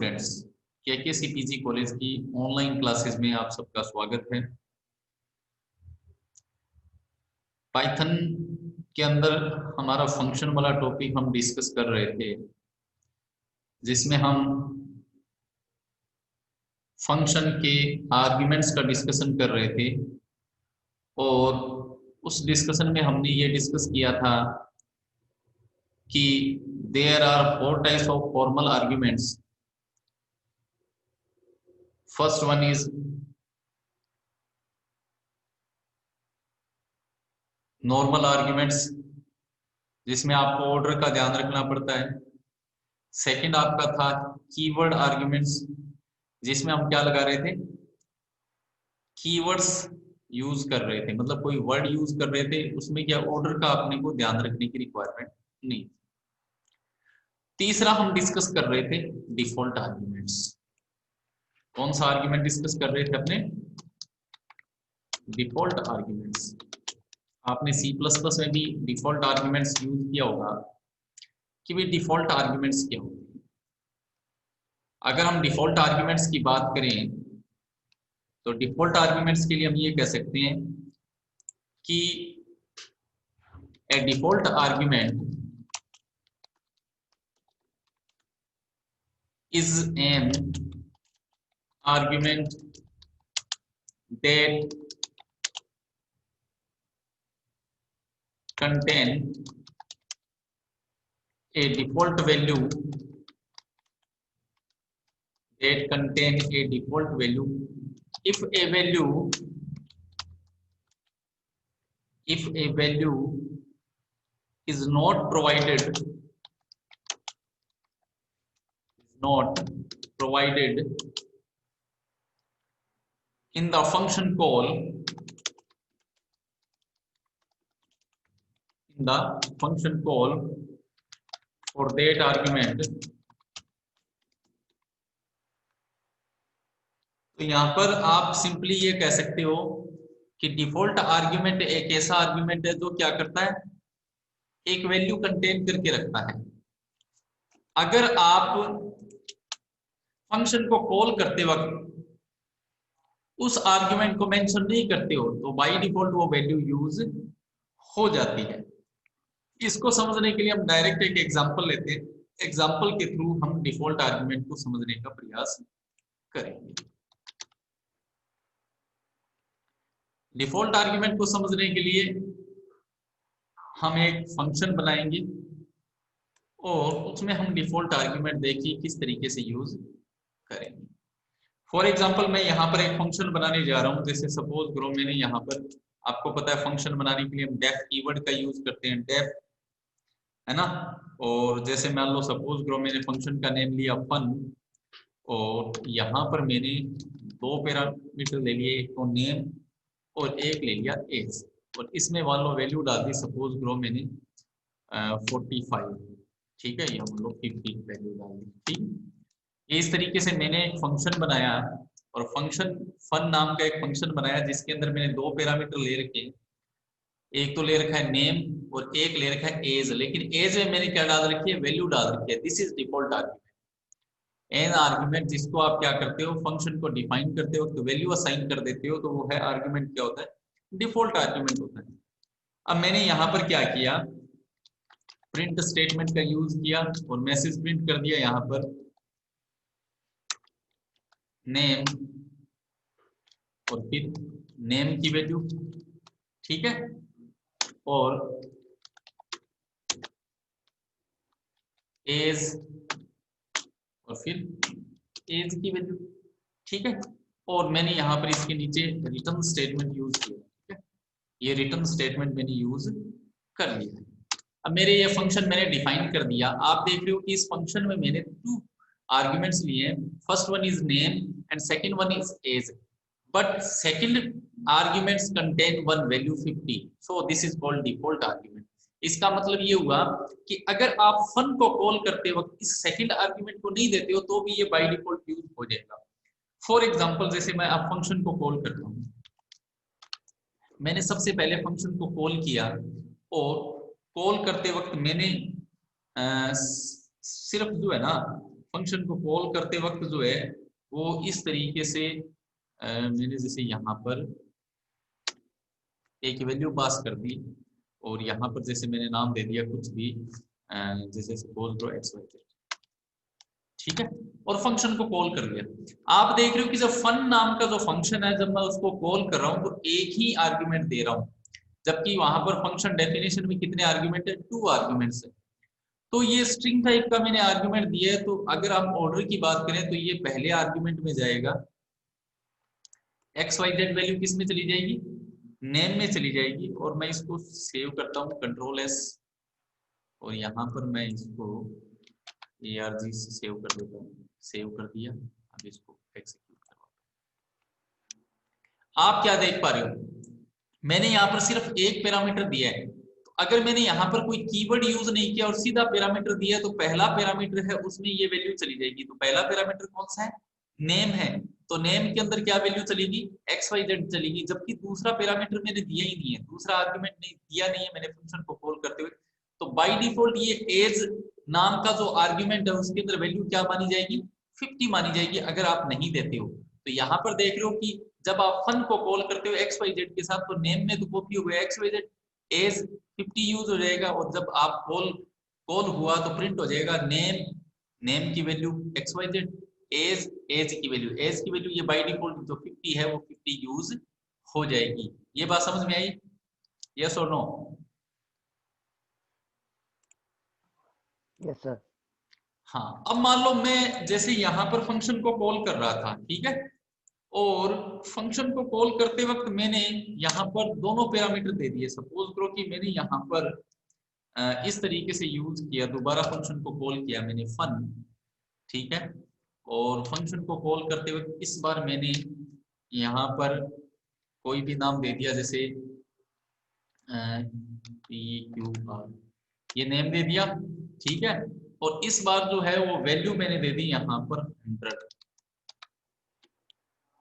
Students, के सीपीजी college की online classes में आप सबका स्वागत है। पाइथन के अंदर हमारा फंक्शन वाला टॉपिक हम डिस्कस कर रहे थे, जिसमें हम फंक्शन के आर्ग्यूमेंट्स का डिस्कशन कर रहे थे और उस डिस्कशन में हमने ये डिस्कस किया था कि there are 4 types of formal arguments. First one is normal arguments, जिसमें आपको ऑर्डर का ध्यान रखना पड़ता है। सेकंड आपका था कीवर्ड आर्ग्यूमेंट्स, जिसमें हम क्या लगा रहे थे, कीवर्ड्स यूज कर रहे थे, मतलब कोई वर्ड यूज कर रहे थे, उसमें क्या ऑर्डर का अपने को ध्यान रखने की रिक्वायरमेंट नहीं। तीसरा हम डिस्कस कर रहे थे डिफॉल्ट आर्ग्यूमेंट्स। कौन सा आर्ग्यूमेंट डिस्कस कर रहे थे अपने? Default arguments. आपने C++ में भी डिफॉल्ट आर्ग्यूमेंट्स यूज किया होगा कि भाई डिफॉल्ट आर्ग्यूमेंट्स क्या होते हैं। अगर हम डिफॉल्ट आर्ग्यूमेंट्स की बात करें तो डिफॉल्ट आर्ग्यूमेंट्स के लिए हम ये कह सकते हैं कि ए default argument is an argument that contain a default value if a value is not provided in the function call for that argument। तो यहां पर आप सिंपली ये कह सकते हो कि डिफॉल्ट आर्ग्यूमेंट एक ऐसा आर्ग्यूमेंट है जो क्या करता है, एक वैल्यू कंटेन करके रखता है। अगर आप फंक्शन को कॉल करते वक्त उस आर्ग्यूमेंट को मेंशन नहीं करते हो तो बाय डिफॉल्ट वो वैल्यू यूज हो जाती है। इसको समझने के लिए हम डायरेक्ट एक एग्जांपल लेते हैं। एग्जांपल के थ्रू हम डिफॉल्ट आर्ग्यूमेंट को समझने का प्रयास करेंगे। डिफॉल्ट आर्ग्यूमेंट को समझने के लिए हम एक फंक्शन बनाएंगे और उसमें हम डिफॉल्ट आर्ग्यूमेंट देखिए किस तरीके से यूज करेंगे। फॉर एग्जांपल मैं यहाँ पर एक फंक्शन बनाने जा रहा हूँ। जैसे सपोज करो मैंने यहाँ पर, आपको पता है फंक्शन बनाने के लिए हम डेफ कीवर्ड का यूज करते हैं, डेफ, है ना। और जैसे मान लो सपोज करो मैंने फंक्शन का नेम लिया फन और यहाँ पर मैंने 2 पैरामीटर ले लिए, एक तो नेम और एक ले लिया एज, और इसमें मान लो वैल्यू डाल दी, सपोज करो मैंने 45, ठीक है, ये हम लोग 50 वैल्यू डाल दी। ठीक, इस तरीके से मैंने एक फंक्शन बनाया और फंक्शन फन नाम का एक फंक्शन बनाया जिसके अंदर मैंने 2 पैरामीटर ले रखे, एक तो ले रखा है नेम और एक ले रखा है एज। लेकिन एज में मैंने क्या डाल रखी है, वैल्यू डाल रखी है। This is default argument. An argument जिसको आप क्या करते हो, फंक्शन को डिफाइन करते हो तो वैल्यू असाइन कर देते हो, तो वो है आर्ग्यूमेंट, क्या होता है, डिफॉल्ट आर्ग्यूमेंट होता है। अब मैंने यहाँ पर क्या किया, प्रिंट स्टेटमेंट का यूज किया और मैसेज प्रिंट कर दिया यहाँ पर नेम और फिर नेम की वैल्यू, ठीक है, और एज और फिर एज की वैल्यू, ठीक है। और मैंने यहाँ पर इसके नीचे रिटर्न स्टेटमेंट यूज किया, ठीक है, ये रिटर्न स्टेटमेंट मैंने यूज कर लिया। अब मेरे ये फंक्शन मैंने डिफाइन कर दिया। आप देख रहे हो कि इस फंक्शन में मैंने 2 आर्ग्यूमेंट्स लिए हैं, first one is name and second one is age, but second arguments contain one value 50, so this is called default argument. इसका मतलब ये हुआ कि अगर आप फन को कॉल करते वक्त इस सेकंड आर्ग्यूमेंट को नहीं देते हो तो भी ये बाय डिफॉल्ट यूज हो जाएगा। फॉर एग्जांपल जैसे मैं आप फंक्शन को कॉल करता हूँ, मैंने सबसे पहले फंक्शन को कॉल किया और कॉल करते वक्त मैंने सिर्फ जो है ना फंक्शन को कॉल करते वक्त जो है वो इस तरीके से मैंने जैसे यहाँ पर एक वैल्यू पास कर दी और यहाँ पर जैसे मैंने नाम दे दिया कुछ भी जैसे सपोज करो एक्स वाई जेड, ठीक है, और फंक्शन को कॉल कर दिया। आप देख रहे हो कि जब फन नाम का जो फंक्शन है जब मैं उसको कॉल कर रहा हूँ तो एक ही आर्ग्यूमेंट दे रहा हूँ, जबकि वहां पर फंक्शन डेफिनेशन में कितने आर्ग्यूमेंट है, 2 आर्ग्यूमेंट्स है। तो ये स्ट्रिंग टाइप का मैंने आर्ग्यूमेंट दिया है, तो अगर हम ऑर्डर की बात करें तो ये पहले आर्ग्यूमेंट में जाएगा, एक्स वाई जेड वैल्यू किस में चली जाएगी, नेम में चली जाएगी, और मैं इसको सेव करता हूँ कंट्रोल एस, और यहाँ पर मैं इसको ARG से सेव कर देता हूँ, सेव कर दिया। अब इसको एग्जीक्यूट करवा, आप क्या देख पा रहे हो, मैंने यहाँ पर सिर्फ एक पैरामीटर दिया है। तो अगर मैंने यहाँ पर कोई कीवर्ड यूज नहीं किया और सीधा पैरामीटर दिया तो पहला पैरामीटर है उसमें ये वैल्यू चली जाएगी। तो पहला पैरामीटर कौन सा है, नेम है, तो नेम के अंदर क्या वैल्यू चलेगी, एक्स वाई जेड चलेगी। जबकि दूसरा पैरामीटर मैंने दिया ही नहीं है, दूसरा आर्ग्यूमेंट नहीं दिया नहीं है मैंने फंक्शन को कॉल करते हुए, तो बाय डिफॉल्ट ये एज नाम का जो आर्ग्यूमेंट है उसके अंदर वैल्यू क्या मानी जाएगी, 50 मानी जाएगी अगर आप नहीं देते हो। तो यहाँ पर देख रहे हो कि जब आप फन को कॉल करते हो एक्स वाई जेड के साथ तो नेम में तो कॉपी हो गया x y z, age 50 use हो जाएगा, और जब आप कॉल हुआ तो प्रिंट हो जाएगा नेम की value x y z, age की वैल्यू ये बाय डिफॉल्ट जो 50 है वो 50 यूज हो जाएगी। ये बात समझ में आई, यस और नो? Yes sir. हाँ, अब मान लो मैं जैसे यहाँ पर फंक्शन को कॉल कर रहा था, ठीक है, और फंक्शन को कॉल करते वक्त मैंने यहाँ पर दोनों पैरामीटर दे दिए। सपोज करो कि मैंने यहाँ पर इस तरीके से यूज किया, दोबारा फंक्शन को कॉल किया मैंने फन, ठीक है, और फंक्शन को कॉल करते वक्त इस बार मैंने यहाँ पर कोई भी नाम दे दिया, जैसे PQR, ये नेम दे दिया, ठीक है, और इस बार जो है वो वैल्यू मैंने दे दी यहाँ पर 100।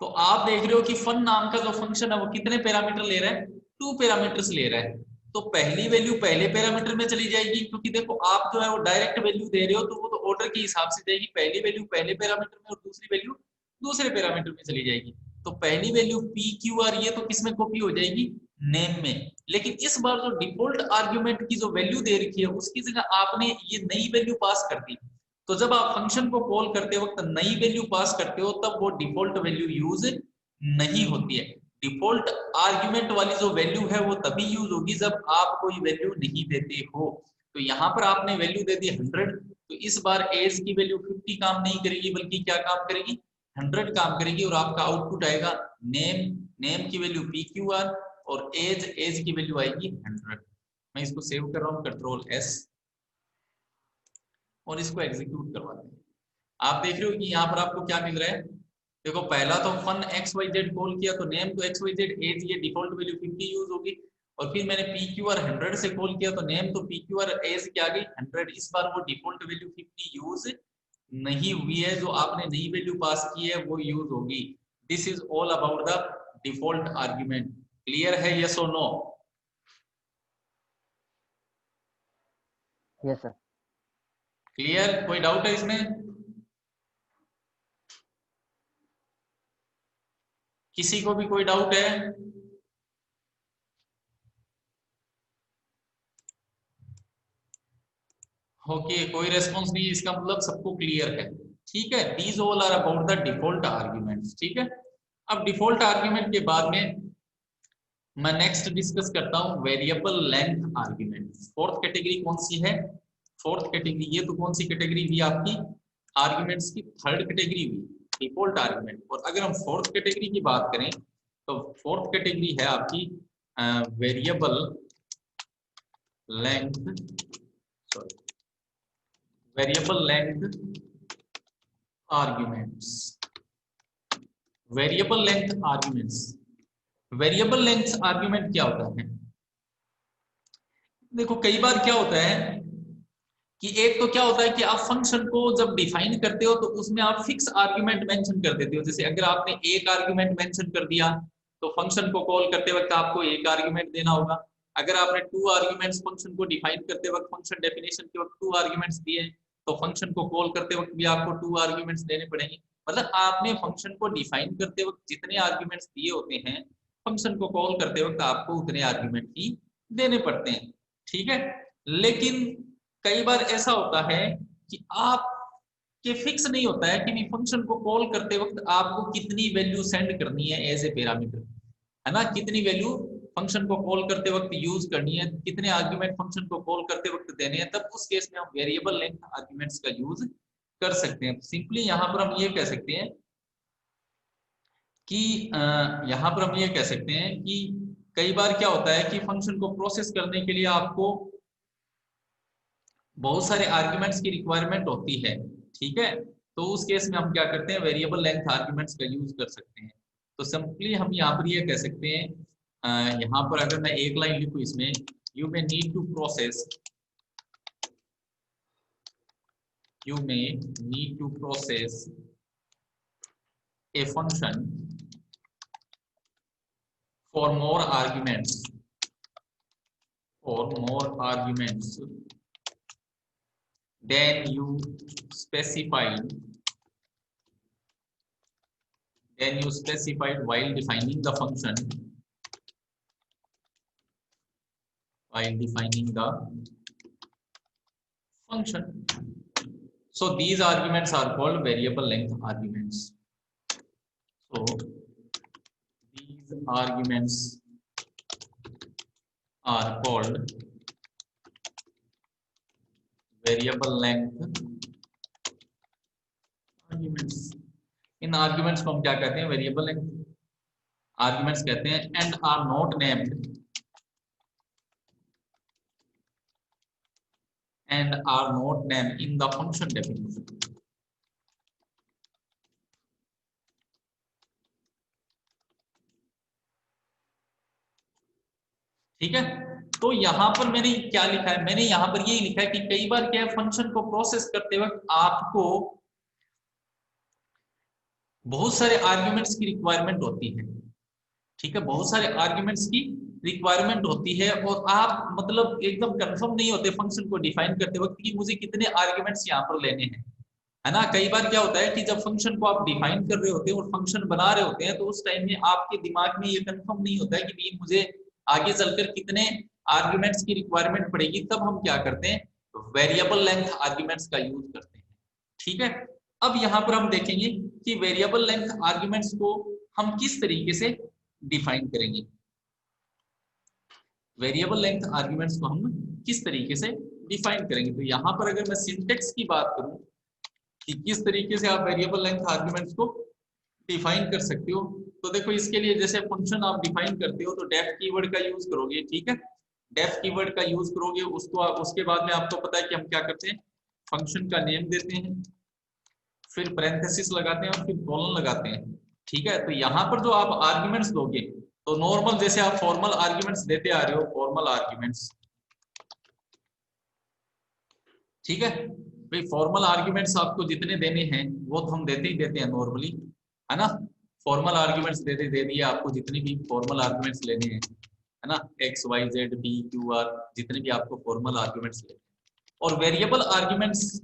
तो आप देख रहे हो कि फन नाम का जो फंक्शन है वो कितने पैरामीटर ले रहा है, 2 पैरामीटर्स ले रहा है। तो पहली वैल्यू पहले पैरामीटर में चली जाएगी, क्योंकि देखो आप जो है वो डायरेक्ट वैल्यू दे रहे हो तो वो तो ऑर्डर के हिसाब से जाएगी, पहली वैल्यू पहले पैरामीटर में और दूसरी वैल्यू दूसरे पैरामीटर में चली जाएगी। तो पहली वैल्यू PQR ये तो किसमें कॉपी हो जाएगी, नेम में। लेकिन इस बार जो डिफॉल्ट आर्ग्यूमेंट की जो वैल्यू दे रखी है उसकी जगह आपने ये नई वैल्यू पास कर दी। तो जब आप फंक्शन को कॉल करते वक्त नई वैल्यू पास करते हो तब वो डिफॉल्ट वैल्यू यूज नहीं होती है। डिफॉल्ट आर्ग्यूमेंट वाली जो वैल्यू है वो तभी यूज होगी जब आप कोई वैल्यू नहीं देते हो। तो यहाँ पर आपने वैल्यू दे दी 100, तो इस बार एज की वैल्यू 50 काम नहीं करेगी बल्कि क्या काम करेगी, 100 काम करेगी, और आपका आउटपुट आएगा नेम की वैल्यू PQR और एज की वैल्यू आएगी 100। मैं इसको सेव कर रहा हूँ कंट्रोल S और इसको एग्जीक्यूट करवा दें। आप देख रहे हो कि यहाँ पर आपको क्या मिल रहा है, देखो पहला तो fun x y z call किया तो नेम तो एक्स वाई जेड, एज ये डिफॉल्ट वैल्यू 50 यूज होगी, और फिर मैंने PQR 100 से कॉल किया तो नेम तो PQR एज क्या गई 100। इस बार वो डिफॉल्ट वैल्यू 50 यूज नहीं हुई है, जो आपने नई वैल्यू पास की है वो यूज होगी। This is all about the default argument. Clear है, यस और नो? Yes sir. क्लियर, कोई डाउट है इसमें? किसी को भी कोई डाउट है? ओके, कोई रेस्पॉन्स नहीं, इसका मतलब सबको क्लियर है, ठीक है। These all are about the default arguments, ठीक है। अब डिफॉल्ट आर्ग्यूमेंट के बाद में मैं नेक्स्ट डिस्कस करता हूं variable length argument. Fourth category कौन सी है, फोर्थ कैटेगरी, ये तो कौन सी कैटेगरी हुई आपकी, आर्ग्यूमेंट्स की थर्ड कैटेगरी हुई डिफॉल्ट आर्ग्यूमेंट। और अगर हम फोर्थ कैटेगरी की बात करें तो फोर्थ कैटेगरी है आपकी variable length, sorry, variable length arguments. Variable length arguments, variable length argument क्या होता है, देखो कई बार क्या होता है कि एक तो क्या होता है कि आप फंक्शन को जब डिफाइन करते हो तो उसमें आप फिक्स आर्ग्यूमेंट मेंशन कर देते हो। जैसे अगर आपने एक आर्ग्यूमेंट मेंशन कर दिया तो फंक्शन को कॉल करते वक्त आपको एक आर्ग्यूमेंट देना होगा। अगर आपने 2 आर्ग्यूमेंट्स फंक्शन को डिफाइन करते वक्त फंक्शन डेफिनेशन के वक्त 2 आर्ग्यूमेंट्स दिए तो फंक्शन को कॉल करते वक्त भी आपको 2 आर्ग्यूमेंट्स देने पड़ेंगे। मतलब आपने फंक्शन को डिफाइन करते वक्त जितने आर्ग्यूमेंट्स दिए होते हैं, फंक्शन को कॉल करते वक्त आपको उतने आर्ग्यूमेंट ही देने पड़ते हैं। ठीक है, लेकिन कई बार ऐसा होता है कि आप कि फिक्स नहीं होता है कि फंक्शन को कॉल करते वक्त आपको कितनी वैल्यू सेंड करनी है एज ए पैरामीटर, है ना, कितनी वैल्यू फंक्शन को कॉल करते वक्त यूज करनी है, कितने आर्ग्यूमेंट फंक्शन को कॉल करते वक्त देने हैं। तब उस केस में हम वेरिएबल लेंथ आर्ग्यूमेंट्स का यूज कर सकते हैं। सिंपली यहाँ पर हम ये कह सकते हैं कि यहाँ पर हम ये कह सकते हैं कि कई बार क्या होता है कि फंक्शन को प्रोसेस करने के लिए आपको बहुत सारे आर्ग्यूमेंट्स की रिक्वायरमेंट होती है। ठीक है, तो उस केस में हम क्या करते हैं, वेरिएबल लेंथ आर्ग्यूमेंट्स का यूज कर सकते हैं। तो सिंपली हम यहाँ पर ये कह सकते हैं, यहाँ पर अगर मैं एक लाइन लिखूं इसमें, you may need to process, you may need to process a function for more arguments than you specified while defining the function, so these arguments are called variable length arguments. So these arguments are called variable length arguments. In arguments को हम क्या कहते हैं, variable length arguments कहते हैं, and are not named in the function definition. ठीक है, तो यहां पर मैंने क्या लिखा है, मैंने यहां पर यही लिखा है कि कई बार क्या है, फंक्शन को प्रोसेस करते वक्त आपको बहुत सारे आर्ग्यूमेंट्स की रिक्वायरमेंट होती है। ठीक है, बहुत सारे आर्ग्यूमेंट्स की रिक्वायरमेंट होती है और आप मतलब एकदम कंफर्म नहीं होते फंक्शन को डिफाइन करते वक्त कि मुझे कितने आर्ग्यूमेंट्स यहाँ पर लेने हैं, है ना। कई बार क्या होता है कि जब फंक्शन को आप डिफाइन कर रहे होते हैं और फंक्शन बना रहे होते हैं, तो उस टाइम में आपके दिमाग में ये कंफर्म नहीं होता है कि भाई मुझे आगे चलकर कितने आर्ग्यूमेंट्स की रिक्वायरमेंट पड़ेगी। तब हम क्या करते हैं, वेरिएबल लेंथ आर्ग्यूमेंट्स का यूज करते हैं। ठीक है, अब यहाँ पर हम देखेंगे कि वेरिएबल लेंथ आर्ग्यूमेंट्स को हम किस तरीके से डिफाइन करेंगे। वेरिएबल लेंथ आर्ग्यूमेंट्स को हम किस तरीके से डिफाइन करेंगे। तो यहाँ पर अगर मैं सिंटेक्स की बात करूं कि किस तरीके से आप वेरिएबल लेंथ आर्ग्यूमेंट्स को डिफाइन कर सकते हो, तो देखो इसके लिए जैसे फंक्शन आप डिफाइन करते हो तो डेफ कीवर्ड का यूज करोगे। ठीक है, डेफ कीवर्ड का यूज करोगे, उसके बाद में आपको पता है कि हम क्या करते हैं, फंक्शन का नेम देते हैं, फिर पैरेंथेसिस लगाते हैं और फिर कॉलन लगाते हैं। ठीक है, तो यहाँ पर जो आप आर्ग्यूमेंट्स दोगे, तो नॉर्मल जैसे आप फॉर्मल आर्ग्यूमेंट्स देते आ रहे हो, फॉर्मल आर्ग्यूमेंट्स, ठीक है भाई, फॉर्मल आर्ग्यूमेंट्स आपको जितने देने हैं वो तो हम देते ही देते हैं नॉर्मली, है ना। फॉर्मल आर्ग्यूमेंट्स दे दिए आपको, जितने भी फॉर्मल आर्ग्यूमेंट्स लेने हैं, है ना, x y z b q r, जितने भी आपको फॉर्मल आर्ग्यूमेंट्स लेने हैं। और वेरिएबल आर्ग्यूमेंट्स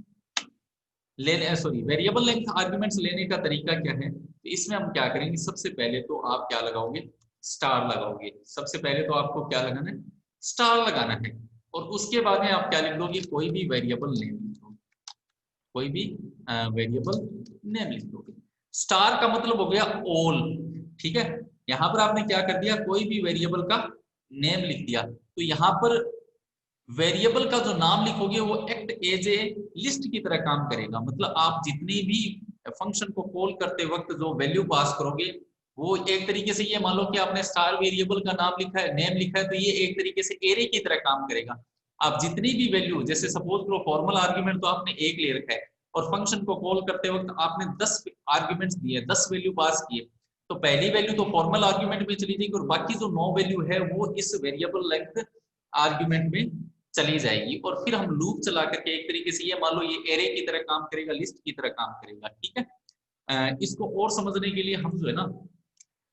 लेने, सॉरी, वेरिएबल लेंथ आर्ग्यूमेंट्स लेने का तरीका क्या है, तो इसमें हम क्या करेंगे, सबसे पहले तो आप क्या लगाओगे, स्टार लगाओगे। सबसे पहले तो आपको क्या लगाना है, स्टार लगाना है, और उसके बाद में आप क्या लिख दोगे, कोई भी वेरिएबल नेम लिख दोगे, कोई भी वेरिएबल नेम लिख दोगे। स्टार का मतलब हो गया ऑल। ठीक है, यहाँ पर आपने क्या कर दिया, कोई भी वेरिएबल का नेम लिख दिया। तो यहाँ पर वेरिएबल का जो नाम लिखोगे वो एक्ट एज ए लिस्ट की तरह काम करेगा। मतलब आप जितनी भी फंक्शन को कॉल करते वक्त जो वैल्यू पास करोगे, वो एक तरीके से, ये मान लो कि आपने स्टार वेरिएबल का नाम लिखा है, नेम लिखा है, तो ये एक तरीके से एरे की तरह काम करेगा। आप जितनी भी वैल्यू, जैसे सपोज करो फॉर्मल आर्ग्यूमेंट तो आपने एक ले रखा है, और फंक्शन को कॉल करते वक्त आपने 10 आर्ग्यूमेंट्स दिए, 10 वैल्यू पास किए, तो पहली वैल्यू तो फॉर्मल आर्ग्यूमेंट में चली जाएगी और बाकी जो 9 वैल्यू है वो इस वेरिएबल लेंथ आर्ग्यूमेंट में चली जाएगी। और फिर हम लूप चला करके एक तरीके से, ये मान लो ये एरे की तरह काम करेगा, लिस्ट की तरह काम करेगा। ठीक है, इसको और समझने के लिए हम जो है ना,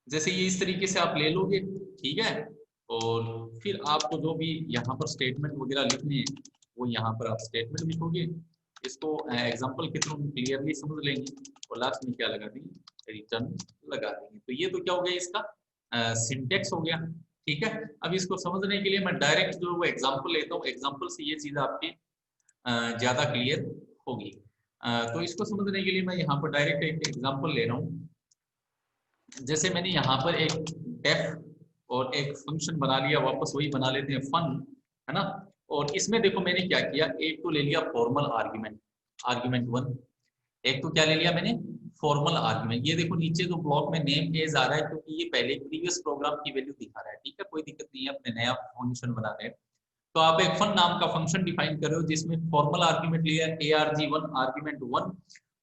जैसे ये इस तरीके से आप ले लोगे, ठीक है, और फिर आपको जो भी यहाँ पर स्टेटमेंट वगैरह लिखने हैं वो यहाँ पर आप स्टेटमेंट लिखोगे, इसको एग्जांपल के थ्रू क्लियरली समझ लेंगे और लास्ट में क्या लगा देंगे, रिटर्न लगा देंगे। तो ये तो क्या हो गया, इसका सिंटेक्स हो गया। ठीक है, अब इसको समझने के लिए मैं डायरेक्ट जो एग्जांपल लेता हूँ, एग्जांपल से ये चीज आपकी ज्यादा क्लियर होगी। तो इसको समझने के लिए मैं यहाँ पर डायरेक्ट एक एग्जांपल ले रहा हूँ। जैसे मैंने यहाँ पर एक डेफ और एक फंक्शन बना लिया, वापस वही बना लेते हैं फन, है ना। और इसमें देखो मैंने क्या किया, एक तो ले लिया फॉर्मल आर्ग्यूमेंट, आर्ग्यूमेंट 1। एक तो क्या ले लिया मैंने, फॉर्मल आर्ग्यूमेंट। ये देखो नीचे जो ब्लॉक में नेम एज आ रहा है, क्योंकि ये पहले प्रीवियस प्रोग्राम की वैल्यू दिखा रहा है। ठीक है, कोई दिक्कत नहीं है, अपने नया फंक्शन बना रहे हैं। तो आप एक फन नाम का फंक्शन डिफाइन कर रहे हो जिसमें फॉर्मल आर्ग्यूमेंट लिया arg1 आर्ग्यूमेंट 1,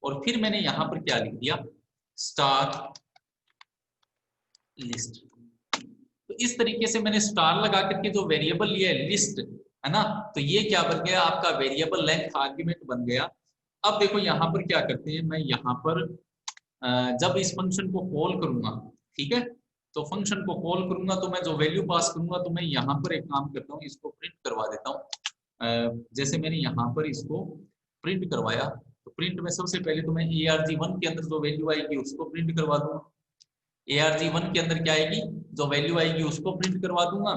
और फिर मैंने यहाँ पर क्या लिख दिया, स्टार लिस्ट। तो इस तरीके से मैंने स्टार लगा करके जो वेरिएबल लिया है लिस्ट, है ना, तो ये क्या बन गया, आपका वेरिएबल लेंथ आर्ग्यूमेंट बन गया। अब देखो यहाँ पर क्या करते हैं, मैं यहाँ पर जब इस फंक्शन को कॉल करूंगा, ठीक है, तो फंक्शन को कॉल करूंगा तो मैं जो वैल्यू पास करूंगा, तो मैं यहाँ पर एक काम करता हूँ, इसको प्रिंट करवा देता हूँ। जैसे मैंने यहाँ पर इसको प्रिंट करवाया, तो प्रिंट में सबसे पहले तो मैं arg1 के अंदर जो वैल्यू आएगी उसको प्रिंट करवा दूंगा। arg1 के अंदर क्या आएगी, जो वैल्यू आएगी उसको प्रिंट करवा दूंगा।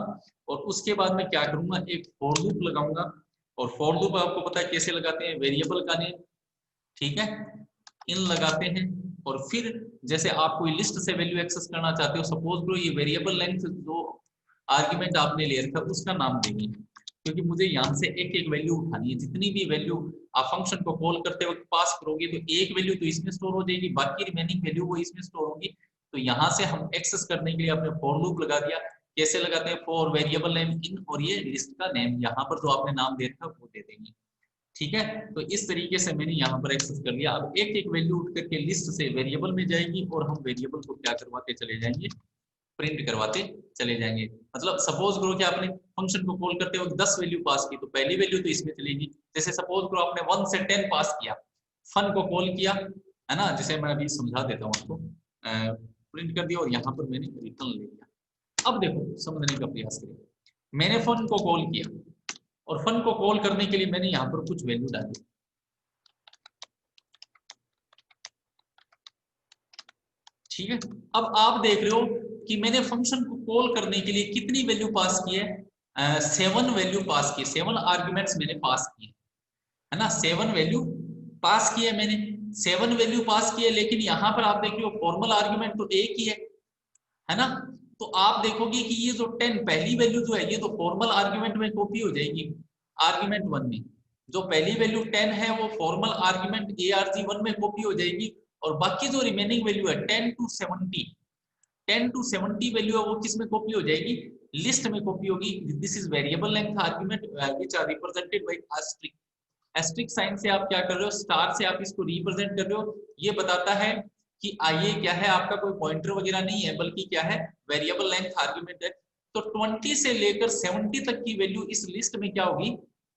और उसके बाद मैं क्या करूंगा, एक फॉर लूप लगाऊंगा। और फॉर लूप आपको पता है कैसे लगाते हैं, वेरिएबल का नेम, ठीक है, इन लगाते हैं। और फिर जैसे आप कोई लिस्ट से वैल्यू एक्सेस करना चाहते हो, सपोज करो ये वेरिएबल लेंथ जो आर्ग्यूमेंट आपने ले रखा है उसका नाम देंगे, क्योंकि मुझे यहाँ से एक एक वैल्यू उठानी है। जितनी भी वैल्यू आप फंक्शन को कॉल करते वक्त पास करोगे, तो एक वैल्यू तो इसमें स्टोर हो जाएगी, बाकी रिमेनिंग वैल्यू वो इसमें स्टोर होगी। तो यहाँ से हम एक्सेस करने के लिए आपने फॉर लूप लगा दिया। कैसे लगाते हैं, फॉर वेरिएबल नेम इन, और ये लिस्ट का नेम यहाँ पर जो आपने नाम दे रखा वो दे देंगे। ठीक है, तो इस तरीके से मैंने यहाँ पर एक्सेस कर लिया। अब एक एक वैल्यू उठ करके लिस्ट से वेरिएबल में जाएगी, और हम वेरिएबल को क्या करवाते चले जाएंगे, प्रिंट करवाते चले जाएंगे। मतलब सपोज करो कि आपने फंक्शन को कॉल करते वक्त 10 वैल्यू पास की, तो पहली वैल्यू तो इसमें चलेगी। जैसे सपोज करो आपने 1 से 10 पास किया, फन को कॉल किया, है ना, जिसे मैं अभी समझा देता हूँ आपको, प्रिंट कर दिया और यहाँ पर मैंने रिटर्न ले लिया। अब देखो समझने का प्रयास करें, मैंने फन को कॉल किया, और फन को कॉल करने के लिए मैंने यहाँ पर कुछ वैल्यू डाली। ठीक है, अब आप देख रहे हो कि मैंने फंक्शन को कॉल करने के लिए कितनी वैल्यू पास की है, 7 वैल्यू पास की, 7 आर्ग्यूमेंट्स मैंने पास किए, है ना, 7 वैल्यू पास किए मैंने, 7 वैल्यू पास किए। लेकिन यहाँ पर आप देख रहे हो फॉर्मल आर्ग्यूमेंट तो एक ही है ना। तो आप देखोगे कि ये जो 10 पहली वैल्यू जो है, ये तो फॉर्मल आर्ग्यूमेंट में कॉपी हो जाएगी आर्ग्यूमेंट 1 में। जो पहली वैल्यू 10 है वो फॉर्मल आर्ग्यूमेंट arg1 में कॉपी हो जाएगी। और बाकी जो रिमेनिंग वैल्यू है 10 टू 70, 10 टू 70 वैल्यू है वो किस में कॉपी हो जाएगी, लिस्ट में कॉपी होगी। This is variable length argument which are represented by asterisk. Asterisk sign से आप क्या कर रहे हो, स्टार से आप इसको रिप्रेजेंट कर रहे हो। ये बताता है कि आइए क्या है, आपका कोई पॉइंटर वगैरह नहीं है, बल्कि क्या है, वेरिएबल लेंथ आर्ग्यूमेंट है। तो 20 से लेकर 70 तक की वैल्यू इस लिस्ट में क्या होगी,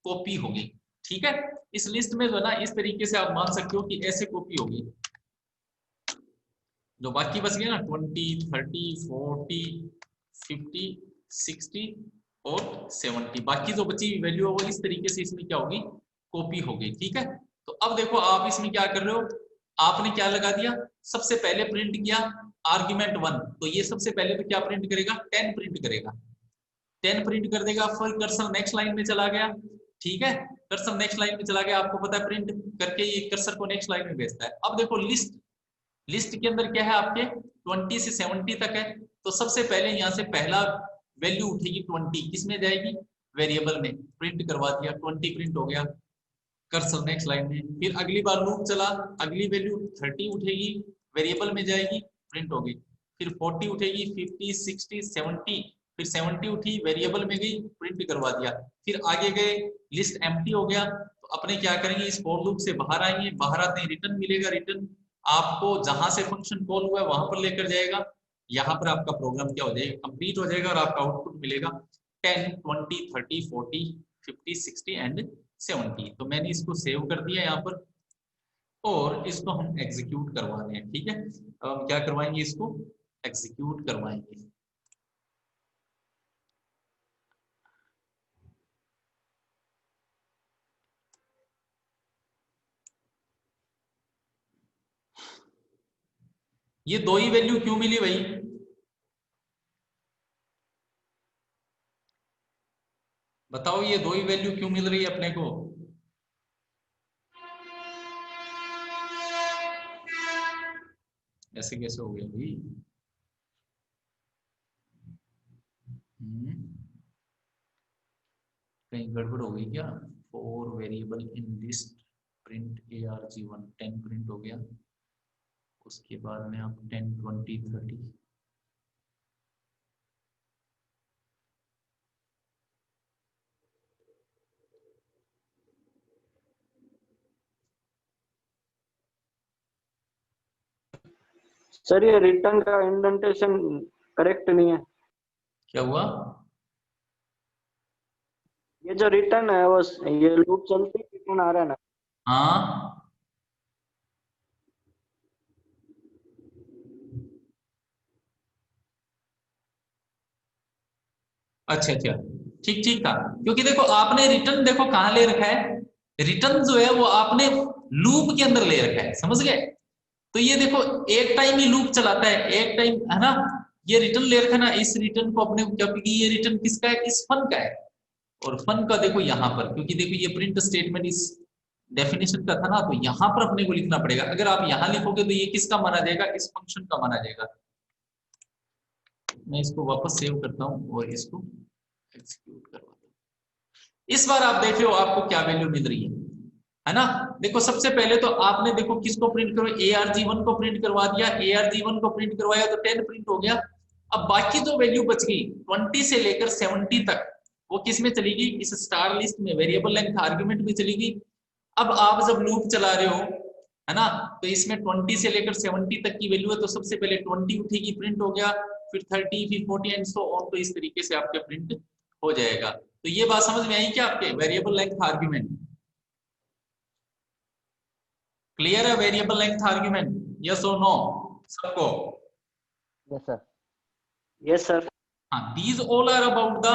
कॉपी होगी। ठीक है, इस लिस्ट में जो है ना, इस तरीके से आप मान सकते हो कि ऐसे कॉपी होगी। जो बाकी बच गया ना 20, 30, 40, 50, 60 और 70, बाकी जो बची वैल्यू है वो इस तरीके से इसमें क्या होगी, कॉपी होगी। ठीक है, तो अब देखो आप इसमें क्या कर रहे हो, आपने क्या लगा दिया, सबसे पहले प्रिंट किया आर्ग्यूमेंट 1, तो ये सबसे पहले तो क्या प्रिंट करेगा, 10 प्रिंट करेगा, 10 प्रिंट कर देगा। फिर कर्सर नेक्स्ट लाइन में चला गया। ठीक है, कर्सर नेक्स्ट लाइन में चला गया, आपको पता है प्रिंट करके ये कर्सर को नेक्स्ट लाइन में भेजता है। अब देखो लिस्ट, लिस्ट के अंदर क्या है आपके 20 से 70 तक है। तो सबसे पहले यहाँ से पहला वैल्यू उठेगी 20, किसमें जाएगी, वेरिएबल में, प्रिंट करवा दिया, 20 प्रिंट हो गया कर्सर नेक्स्ट लाइन में। फिर अगली बार लूप चला, अगली वैल्यू 30 उठेगी, वेरिएबल में जाएगी, प्रिंट हो गई। फिर 40 उठेगी, 50, 60, 70, फिर 70 उठी, वेरिएबल में गई, प्रिंट करवा दिया। फिर आगे गए, लिस्ट एम्प्टी हो गया, तो अपने क्या करेंगे, इस फॉर लूप से बाहर आएंगे, बाहर आते हैं रिटर्न मिलेगा, रिटर्न आपको जहां से फंक्शन कॉल हुआ है वहां पर लेकर जाएगा। यहाँ पर आपका प्रोग्राम क्या हो जाएगा, कंप्लीट हो जाएगा, और आपका आउटपुट मिलेगा 10, 20, 30, 40, 50, 60 एंड 70। तो मैंने इसको सेव कर दिया यहाँ पर, और इसको हम एग्जीक्यूट करवा रहे हैं। ठीक है, अब हम क्या करवाएंगे, इसको एग्जीक्यूट करवाएंगे। ये दो ही वैल्यू क्यों मिली भाई? बताओ ये दो ही वैल्यू क्यों मिल रही है अपने को? ऐसे कैसे हो गया भाई? कहीं गड़बड़ हो गई क्या? 4 variable in list print ARG1 10 print हो गया, उसके बाद में आप 10 20 30 सर ये रिटर्न का इंडेंटेशन करेक्ट नहीं है। क्या हुआ? ये जो रिटर्न है वो ये लूप चलती रिटर्न आ रहा है ना। हाँ अच्छा अच्छा, ठीक ठीक था। क्योंकि देखो आपने रिटर्न देखो कहां ले रखा है, रिटर्न जो है वो आपने लूप के अंदर ले रखा है, समझ गए? तो ये देखो एक टाइम ही लूप चलाता है, एक टाइम है ना, ये रिटर्न ले रखा है ना, इस रिटर्न को अपने क्या, क्योंकि ये रिटर्न किसका है, इस फन का है। और फन का देखो यहाँ पर, क्योंकि देखो ये प्रिंट स्टेटमेंट इस डेफिनेशन का था ना, तो यहाँ पर अपने को लिखना पड़ेगा। अगर आप यहाँ लिखोगे तो ये किसका माना जाएगा, इस फंक्शन का माना जाएगा। मैं इसको वापस सेव करता हूँ और इसको एग्जीक्यूट करवाता हूँ। इस बार आप देख लो आपको क्या वैल्यू मिल रही है ना। देखो सबसे पहले तो आपने देखो किसको प्रिंट करो, ARG1 को प्रिंट करवा दिया, ARG1 को प्रिंट करवाया तो 10 प्रिंट हो गया। अब बाकी जो वैल्यू बच गई 20 से लेकर 70 तक, वो किस में चली गई, इस स्टार लिस्ट में वेरिएबल लेंथ आर्गुमेंट में चली गई। अब आप जब लूप चला रहे हो है ना, तो इसमें 20 से लेकर 70 तक की वैल्यू है, तो सबसे पहले 20 उठेगी, प्रिंट हो गया, फिर 30, फिर 40 एंड सो ऑन। तो इस तरीके से आपके प्रिंट हो जाएगा। तो ये बात समझ में आई क्या आपके, वेरिएबल लेंथ आर्गुमेंट क्लियर है? वेरिएबल लेंथ आर्गुमेंट, यस और नो सबको? Yes sir. Yes sir. हाँ, these all are about the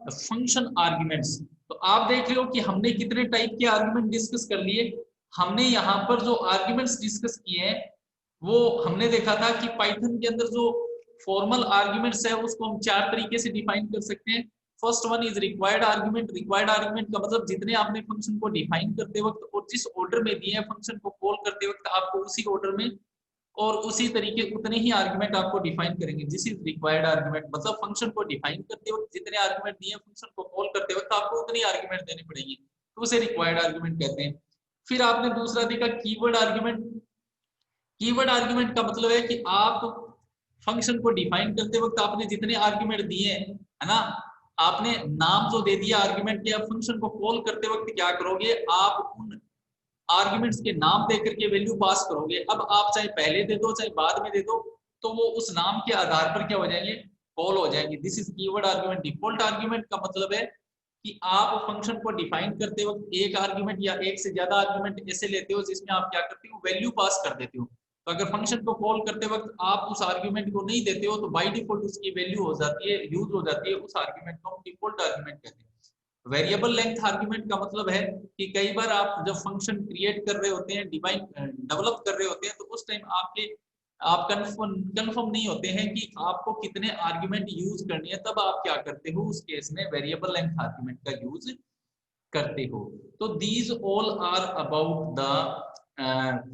function arguments. तो आप देख रहे हो कि हमने कितने टाइप के आर्ग्यूमेंट डिस्कस कर लिए। हमने यहाँ पर जो आर्ग्यूमेंट्स डिस्कस किए हैं वो हमने देखा था कि पाइथन के अंदर जो फॉर्मल आर्ग्यूमेंट्स है उसको हम 4 तरीके से डिफाइन कर सकते हैं। First one is required argument. Required argument का मतलब जितने आपने फंक्शन को डिफाइन करते वक्त और जिस ऑर्डर में दिए हैं फंक्शन को कॉल करते वक्त आपको उसी ऑर्डर में और उसी तरीके उतने ही आर्गुमेंट आपको डिफाइन करेंगे। दिस इज रिक्वायर्ड आर्गुमेंट, मतलब फंक्शन को डिफाइन करते वक्त जितने आर्गुमेंट दिए फंक्शन को कॉल करते वक्त आपको उतनी आर्गुमेंट देने पड़ेंगे, तो उसे रिक्वायर्ड आर्गुमेंट कहते हैं। फिर आपने दूसरा देखा कीवर्ड आर्गुमेंट। कीवर्ड आर्गुमेंट का मतलब है कि आप फंक्शन को डिफाइन करते वक्त आपने जितने आर्गुमेंट दिए है ना, आपने नाम जो दे दिया आर्गुमेंट के, फंक्शन को कॉल करते वक्त क्या करोगे, आप उन आर्ग्यूमेंट्स के नाम देकर के वैल्यू पास करोगे। अब आप चाहे पहले दे दो चाहे बाद में दे दो, तो वो उस नाम के आधार पर क्या हो जाएंगे, कॉल हो जाएंगे। This is keyword argument. Default argument का मतलब है कि आप फंक्शन को डिफाइन करते वक्त एक आर्गुमेंट या एक से ज्यादा आर्गुमेंट ऐसे लेते हो जिसमें आप क्या करते हो, वैल्यू पास कर देते हो। तो अगर फंक्शन को कॉल करते वक्त आप उस आर्गुमेंट को नहीं देते हो तो बाय डिफॉल्ट उसकी वैल्यू हो जाती है, यूज हो जाती है, उस आर्गुमेंट को हम डिफॉल्ट आर्गुमेंट कहते हैं। वेरिएबल लेंथ आर्गुमेंट का मतलब है कि कई बार आप जब फंक्शन क्रिएट कर रहे होते हैं, डिफाइन डेवलप कर रहे होते हैं, तो उस टाइम आप कंफर्म नहीं होते हैं कि आपको कितने आर्गुमेंट यूज करनी है, तब आप क्या करते हो, उस केस में वेरिएबल लेंथ आर्गुमेंट का यूज करते हो। तो these all are about the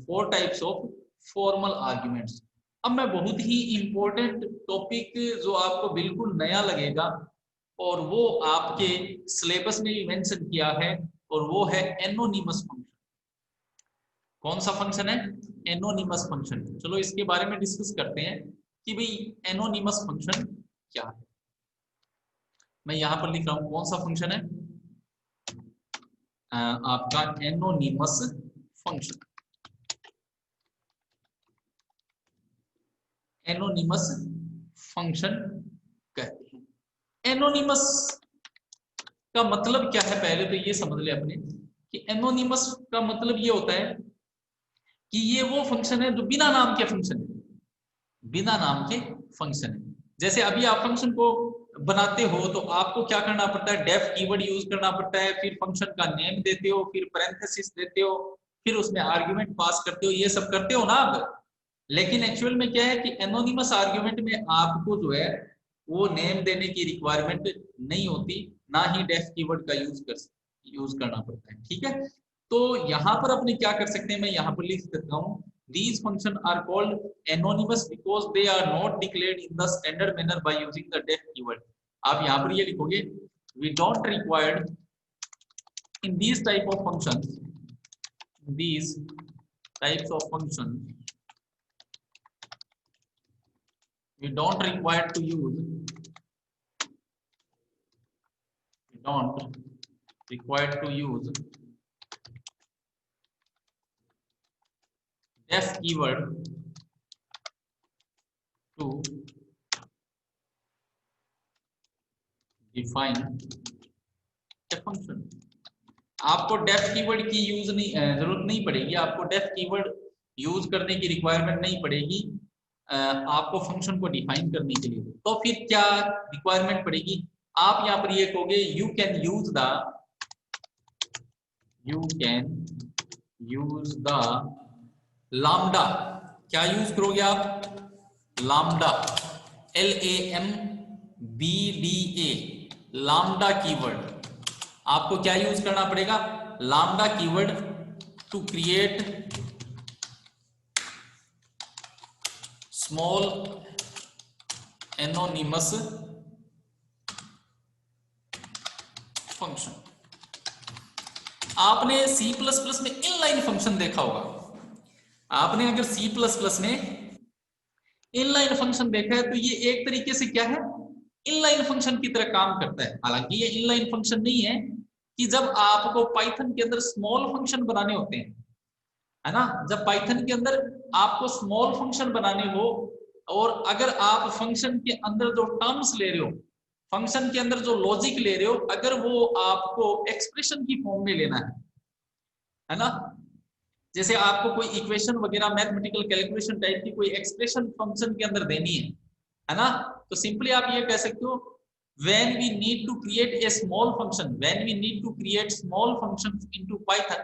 4 types of formal arguments. अब मैं बहुत ही इंपॉर्टेंट टॉपिक जो आपको बिल्कुल नया लगेगा और वो आपके सिलेबस में भी मेंशन किया है, और वो है एनोनिमस फंक्शन। कौन सा फंक्शन है, एनोनिमस फंक्शन। चलो इसके बारे में डिस्कस करते हैं कि भाई एनोनिमस फंक्शन क्या है। मैं यहां पर लिख रहा हूं कौन सा फंक्शन है, आपका एनोनिमस फंक्शन। एनोनिमस फंक्शन कहते हैं। एनोनिमस का मतलब क्या है, पहले तो ये समझ ले अपने कि एनोनिमस का मतलब ये होता है कि ये वो फंक्शन है जो बिना नाम के फंक्शन है, बिना नाम के फंक्शन है। जैसे अभी आप फंक्शन को बनाते हो तो आपको क्या करना पड़ता है, डेफ कीवर्ड यूज करना पड़ता है, फिर फंक्शन का नेम देते हो, फिर पैरेंथेसिस देते हो, फिर उसमें आर्गुमेंट पास करते हो, ये सब करते हो ना आप। लेकिन एक्चुअल में क्या है कि एनोनिमस आर्ग्यूमेंट में आपको जो है वो नेम देने की रिक्वायरमेंट नहीं होती, ना ही डेफ कीवर्ड का यूज करना पड़ता है। ठीक है, तो यहाँ पर अपने क्या कर सकते हैं, मैं यहाँ पर लिख सकता हूँ these function are called anonymous because they are not declared in the standard manner by using the def keyword। आप यहाँ पर ये लिखोगे we don't require in these type of functions, these types of functions we don't require to use, we don't require to use def keyword to define a function। आपको def keyword की जरूरत नहीं पड़ेगी, आपको डेफ कीवर्ड यूज करने की requirement नहीं पड़ेगी आपको फंक्शन को डिफाइन करने के लिए। तो फिर क्या रिक्वायरमेंट पड़ेगी, आप यहाँ पर ये कहोगे you can use the lambda. क्या यूज करोगे आप, लैम्डा, LAMBDA, लैम्डा कीवर्ड। आपको क्या यूज करना पड़ेगा, lambda keyword to create small anonymous function. आपने C++ में इनलाइन फंक्शन देखा होगा, आपने अगर C++ में इनलाइन फंक्शन देखा है तो ये एक तरीके से क्या है, इनलाइन फंक्शन की तरह काम करता है। हालांकि ये इनलाइन फंक्शन नहीं है कि जब आपको पाइथन के अंदर स्मॉल फंक्शन बनाने होते हैं, है ना, जब पाइथन के अंदर आपको स्मॉल फंक्शन बनाने हो और अगर आप फंक्शन के अंदर जो टर्म्स ले रहे हो, फंक्शन के अंदर जो लॉजिक ले रहे हो, अगर वो आपको एक्सप्रेशन की फॉर्म में लेना है ना, जैसे आपको कोई इक्वेशन वगैरह मैथमेटिकल कैलकुलेशन टाइप की कोई एक्सप्रेशन फंक्शन के अंदर देनी है ना, तो सिंपली आप ये कह सकते हो when we need to create a small function, when we need to create small functions into Python,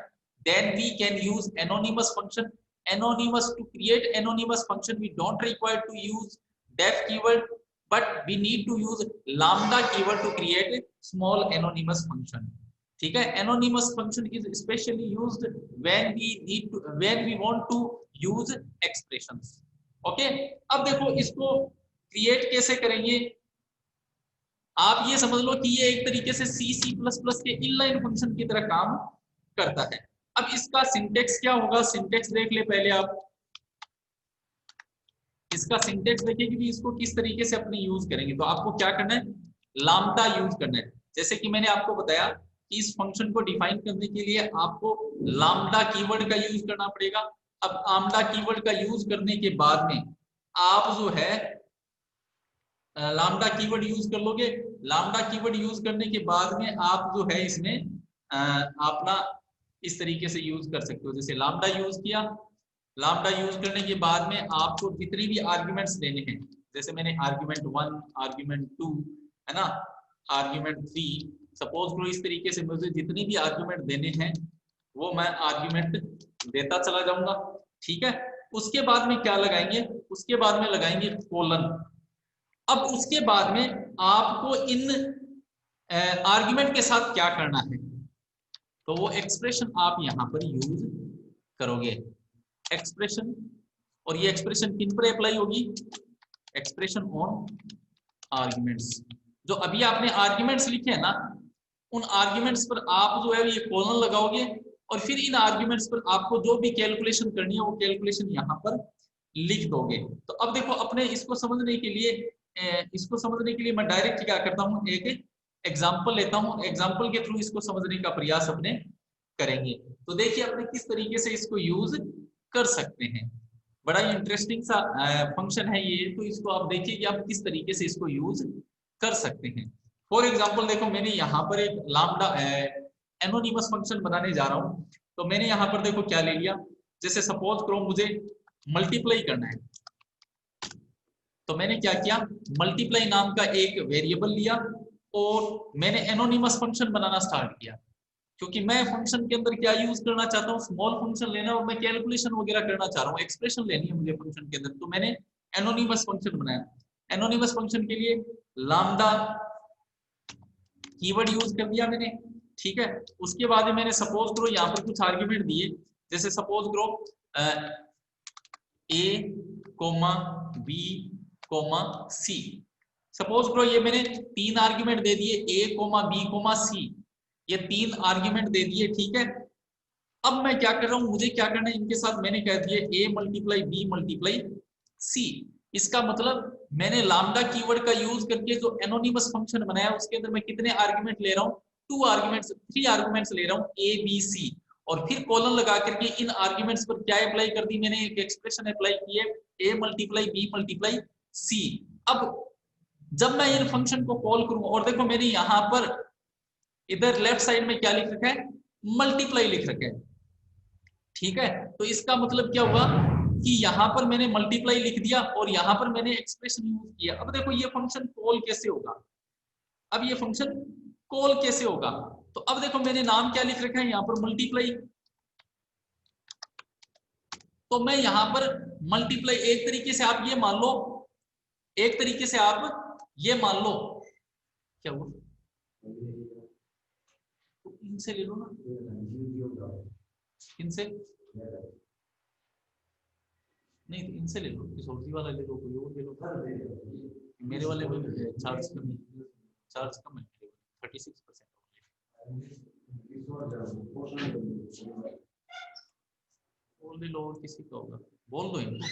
then we can use anonymous function. Anonymous, to create anonymous function we don't require to use def keyword, but we need to use lambda keyword to create a small anonymous function। ठीक है, anonymous function is especially used when we want to use expressions। Okay, अब देखो इसको create कैसे करेंगे, आप ये समझ लो कि ये एक तरीके से C++ के इनलाइन फंक्शन की तरह काम करता है। अब इसका सिंटेक्स क्या होगा, सिंटेक्स देख ले पहले आप, इसका सिंटेक्स देखिए कि इसको किस तरीके से अपने यूज करेंगे। तो आपको क्या करना है, लैम्डा यूज करना है। जैसे कि मैंने आपको बताया कि इस फंक्शन को डिफाइन करने के लिए आपको लैम्डा कीवर्ड का यूज करना पड़ेगा। अब लैम्डा कीवर्ड का यूज करने के बाद में आप जो है लैम्डा कीवर्ड यूज कर लोगे। लैम्डा कीवर्ड यूज करने के बाद में आप जो है इसमें अपना इस तरीके से यूज कर सकते हो। जैसे लैम्डा यूज किया, लैम्डा यूज करने के बाद में आपको जितनी भी आर्ग्यूमेंट्स देने हैं, जैसे मैंने आर्ग्यूमेंट 1, आर्ग्यूमेंट 2, है ना, आर्ग्यूमेंट 3, सपोज करो इस तरीके से मुझे जितनी भी आर्ग्यूमेंट देने हैं वो मैं आर्ग्यूमेंट देता चला जाऊंगा। ठीक है, उसके बाद में क्या लगाएंगे, उसके बाद में लगाएंगे कोलन। अब उसके बाद में आपको इन आर्ग्यूमेंट के साथ क्या करना है, तो वो एक्सप्रेशन आप यहां पर यूज करोगे, एक्सप्रेशन। और ये एक्सप्रेशन किन पर अप्लाई होगी, एक्सप्रेशन ऑन आर्ग्यूमेंट्स। जो अभी आपने आर्ग्यूमेंट्स लिखे हैं ना, उन आर्ग्यूमेंट्स पर आप जो है ये कोलन लगाओगे और फिर इन आर्ग्यूमेंट्स पर आपको जो भी कैलकुलेशन करनी है वो कैलकुलेशन यहाँ पर लिख दोगे। तो अब देखो अपने इसको समझने के लिए मैं डायरेक्ट क्या करता हूँ, एक एग्जाम्पल लेता हूँ, एग्जाम्पल के थ्रू इसको समझने का प्रयास अपने करेंगे। तो देखिए अपने किस तरीके से इसको यूज कर सकते हैं। बड़ा ही इंटरेस्टिंग सा फंक्शन है ये, तो इसको आप देखिए कि आप किस तरीके से इसको यूज कर सकते हैं। फॉर एग्जाम्पल देखो मैंने यहाँ पर एक लैम्डा एनोनिमस फंक्शन बनाने जा रहा हूँ। तो मैंने यहाँ पर देखो क्या ले लिया, जैसे सपोज करो मुझे मल्टीप्लाई करना है, तो मैंने क्या किया, मल्टीप्लाई नाम का एक वेरिएबल लिया और मैंने एनोनिमस फंक्शन बनाना स्टार्ट किया। क्योंकि मैं फंक्शन के अंदर क्या यूज करना चाहता हूँ, स्मॉल फंक्शन लेना, और मैं कैलकुलेशन वगैरह करना चाह रहा हूँ, एक्सप्रेशन लेनी है मुझे फंक्शन के अंदर, तो मैंने एनोनिमस फंक्शन बनाया। एनोनिमस फंक्शन के लिए लैम्डा कीवर्ड यूज कर दिया मैंने, ठीक है। उसके बाद में मैंने सपोज करो यहाँ पर कुछ आर्ग्यूमेंट दिए, जैसे सपोज करो A comma B comma C, suppose करो ये मैंने 3 आर्ग्यूमेंट दे दिए, A comma B comma C, ये 3 आर्ग्यूमेंट दे दिए, ठीक है। अब मैं क्या कर रहा हूं, मुझे क्या करना है इनके साथ, मैंने कह दिया A multiply B multiply C. इसका मतलब मैंने लैम्डा कीवर्ड का यूज करके जो एनोनिमस फंक्शन बनाया उसके अंदर मैं कितने आर्गुमेंट ले रहा हूँ, 2 आर्गुमेंट्स, 3 आर्गुमेंट्स ले रहा हूँ, ए बी सी, और फिर कॉलन लगा करके इन आर्गुमेंट्स पर क्या अप्लाई कर दी मैंने, एक एक्सप्रेशन अप्लाई की है, A multiply B multiply C. अब जब मैं इन फंक्शन को कॉल करूं, और देखो मैंने यहां पर इधर लेफ्ट साइड में क्या लिख रखा है, मल्टीप्लाई लिख रखा है, ठीक है। तो इसका मतलब क्या हुआ कि यहां पर मैंने मल्टीप्लाई लिख दिया और यहां पर मैंने एक्सप्रेशन यूज किया। अब देखो ये फंक्शन कॉल कैसे होगा, अब ये फंक्शन कॉल कैसे होगा, तो अब देखो मैंने नाम क्या लिख रखा है यहाँ पर, मल्टीप्लाई। तो मैं यहां पर मल्टीप्लाई, एक तरीके से आप ये मान लो, एक तरीके से आप ये मान लो, क्या हुआ, तो इनसे ले लो ना, इनसे नहीं, तो इनसे ले लो, किसी वाला ले लो, कोई और ले लो, मेरे वाले में चार्ज कम है, चार्ज कम है 36%। बोल दे लो, किसी का होगा, बोल दो इनको।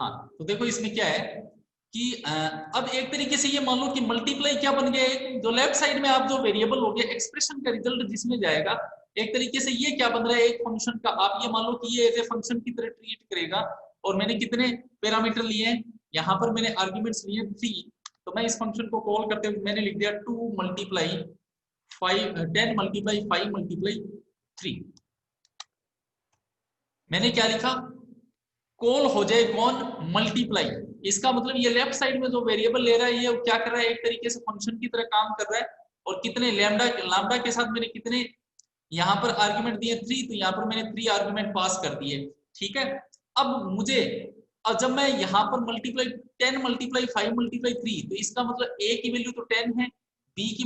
हाँ, तो देखो इसमें क्या है कि अब एक तरीके से ये मान लो कि मल्टीप्लाई क्या बन गया, एक जो लेफ्ट साइड में आप जो वेरिएबल हो गया, एक्सप्रेशन का रिजल्ट जिसमें जाएगा, एक तरीके से ये क्या बन रहा है, एक फंक्शन का आप ये मान लो कि ये एज ए फंक्शन की तरह ट्रीट करेगा। और मैंने कितने पैरामीटर लिए हैं, यहाँ पर मैंने आर्ग्यूमेंट्स लिए 3, तो मैं इस फंक्शन को कॉल करते हुए मैंने लिख दिया 2 मल्टीप्लाई 5 10 मल्टीप्लाई 5 मल्टीप्लाई 3। मैंने क्या लिखा, कॉल हो जाए कौन, मल्टीप्लाई। इसका मतलब ये लेफ्ट साइड में जो वेरिएबल ले रहा है ये क्या कर रहा है, एक तरीके से फंक्शन की तरह काम कर रहा है। और कितने लैम्डा, लैम्डा के साथ मैंने कितने यहाँ पर आर्गुमेंट दिए 3, तो यहाँ पर मैंने 3 आर्गुमेंट पास कर दिए, ठीक है। अब मुझे, और जब मैं यहाँ पर मल्टीप्लाई 10 मल्टीप्लाई 5 मल्टीप्लाई 3, तो इसका मतलब ए की वैल्यू तो 10 है, बी की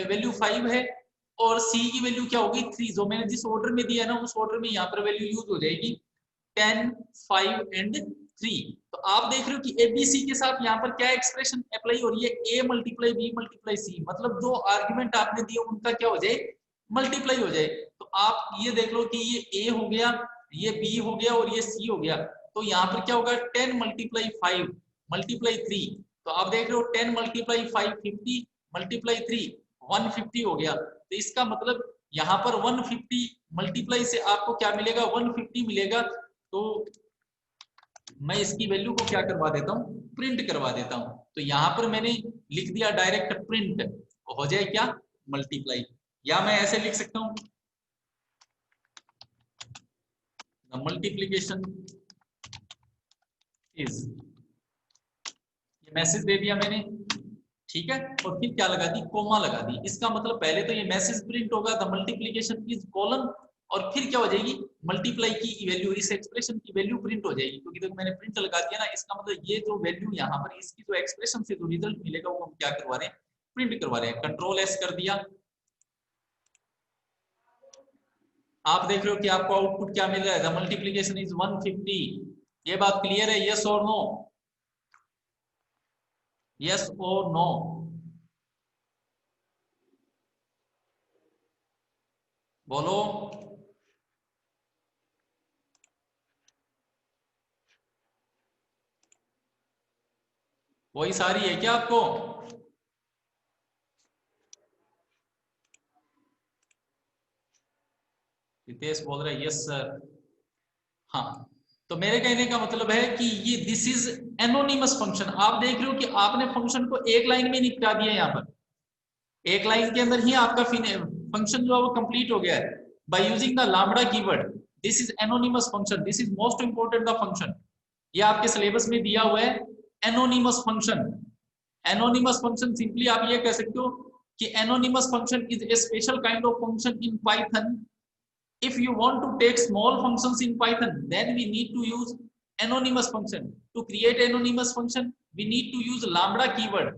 वैल्यू 5 है, और सी की वैल्यू क्या होगी 3, जो मैंने जिस ऑर्डर में दिया ना उस ऑर्डर में यहाँ पर वैल्यू यूज हो जाएगी 10 5 एंड 3। तो आप देख रहे हो कि एबीसी के साथ यहाँ पर क्या एक्सप्रेशन अप्लाई हो रही है, A multiply B multiply C, मतलब जो आर्गुमेंट आपने दिए उनका क्या हो जाए, मल्टीप्लाई हो जाए। तो आप ये देख लो कि ये ए हो गया, ये बी हो गया और ये सी हो गया, तो यहाँ पर क्या होगा 10 मल्टीप्लाई 5 मल्टीप्लाई 3, तो आप देख रहे हो 10 मल्टीप्लाई 5 50 मल्टीप्लाई 3 150 हो गया। तो इसका मतलब यहाँ पर 150 मल्टीप्लाई से आपको क्या मिलेगा, 150 मिलेगा। तो मैं इसकी वैल्यू को क्या करवा देता हूँ, प्रिंट करवा देता हूँ। तो यहाँ पर मैंने लिख दिया डायरेक्ट प्रिंट, हो जाए क्या, मल्टीप्लाई। या मैं ऐसे लिख सकता हूँ, द मल्टीप्लीकेशन इज, ये मैसेज दे दिया मैंने, ठीक है। और फिर क्या लगा दी, कोमा लगा दी। इसका मतलब पहले तो ये मैसेज प्रिंट होगा, द मल्टीप्लीकेशन इज कॉलन, और फिर क्या हो जाएगी, मल्टीप्लाई की वैल्यू, इस एक्सप्रेशन की वैल्यू प्रिंट हो जाएगी, क्योंकि तो मैंने प्रिंट लगा दिया ना। इसका मतलब ये जो वैल्यू यहाँ पर इसकी जो एक्सप्रेशन से जो रिजल्ट मिलेगा वो हम क्या करवा रहे हैं, प्रिंट करवा रहे हैं। कंट्रोल एस कर दिया, आप देख रहे हो कि आपको आउटपुट क्या मिल रहा है, द मल्टीप्लीकेशन इज 150। ये बात क्लियर है, यस और नो, यस और नो। बोलो, वही सारी है क्या आपको, रितेश बोल रहा है यस सर। हाँ, तो मेरे कहने का मतलब है कि ये दिस इज एनोनिमस फंक्शन। आप देख रहे हो कि आपने फंक्शन को एक लाइन में निपटा दिया, यहाँ पर एक लाइन के अंदर ही आपका फंक्शन जो है वो कंप्लीट हो गया है by using the lambda keyword. This is anonymous function, this is most important the function. ये आपके सिलेबस में दिया हुआ है, anonymous function. Anonymous function simply आप ये कह सकते हो कि anonymous function is a special kind of function in Python. If you want to take small functions in Python, then we need to use anonymous function. To create anonymous function, we need to use lambda keyword.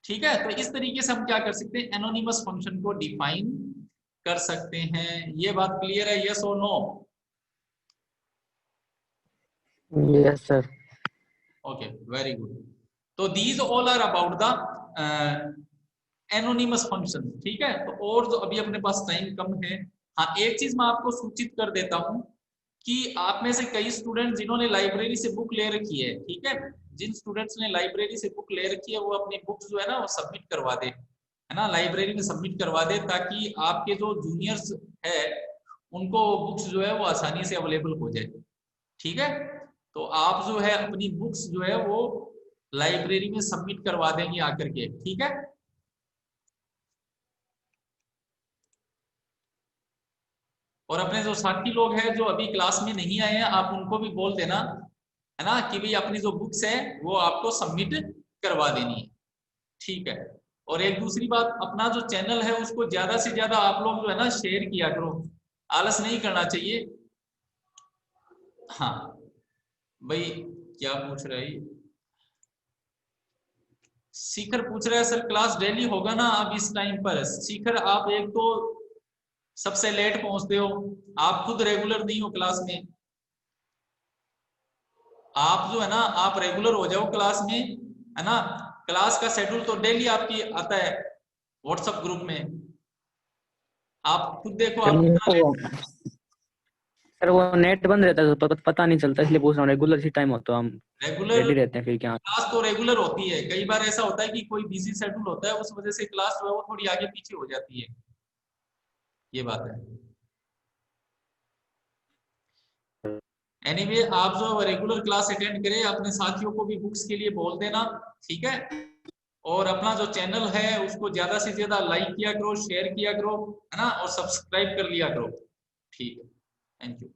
ठीक है, तो इस तरीके से हम क्या कर सकते हैं, एनोनिमस फंक्शन को डिफाइन कर सकते हैं। ये बात क्लियर है, यस और no? Yes sir. Okay, very good. तो these all are about the anonymous function. ठीक है, तो और जो अभी अपने पास टाइम कम है, हाँ एक चीज मैं आपको सूचित कर देता हूँ कि आप में से कई स्टूडेंट जिन्होंने लाइब्रेरी से बुक ले रखी है, ठीक है, जिन स्टूडेंट्स ने लाइब्रेरी से बुक ले रखी है वो अपनी बुक्स जो है ना वो सबमिट करवा दे, है ना, लाइब्रेरी में सबमिट करवा दे, ताकि आपके जो जूनियर्स है उनको बुक्स जो है वो आसानी से अवेलेबल हो जाए। ठीक है, तो आप जो है अपनी बुक्स जो है वो लाइब्रेरी में सबमिट करवा देंगे आकर के। ठीक है, और अपने जो साथी लोग हैं जो अभी क्लास में नहीं आए हैं, आप उनको भी बोल देना, है ना, कि भाई अपनी जो बुक्स है वो आपको सबमिट करवा देनी है। ठीक है, और एक दूसरी बात, अपना जो चैनल है उसको ज्यादा से ज्यादा आप लोग जो है ना शेयर किया करो, आलस नहीं करना चाहिए। हाँ भाई, क्या पूछ रहे हैं, शिखर पूछ रहा है सर क्लास डेली होगा ना अब इस टाइम पर? शिखर आप एक तो सबसे लेट पहुंचते हो, आप खुद रेगुलर नहीं हो क्लास में, आप जो है ना आप रेगुलर हो जाओ क्लास में, है ना। क्लास का शेड्यूल तो डेली आपकी आता है व्हाट्सएप ग्रुप में, आप खुद देखो आप कितना लेट। सर वो नेट बंद रहता है तो पता नहीं चलता, इसलिए पूछ रहा हूँ। रेगुलर ही टाइम हो तो हम रेगुलर रेडी रहते हैं फिर क्या। क्लास तो रेगुलर होती है, कई बार ऐसा होता है कि कोई बिजी शेड्यूल होता है, उस वजह से क्लास जो है वो थोड़ी आगे पीछे हो जाती है, ये बात है। एनीवे आप जो रेगुलर क्लास अटेंड करें, अपने साथियों को भी बुक्स के लिए बोल देना। ठीक है, और अपना जो चैनल है उसको ज्यादा से ज्यादा लाइक किया करो, शेयर किया करो, है ना, और सब्सक्राइब कर लिया करो। ठीक है, थैंक यू।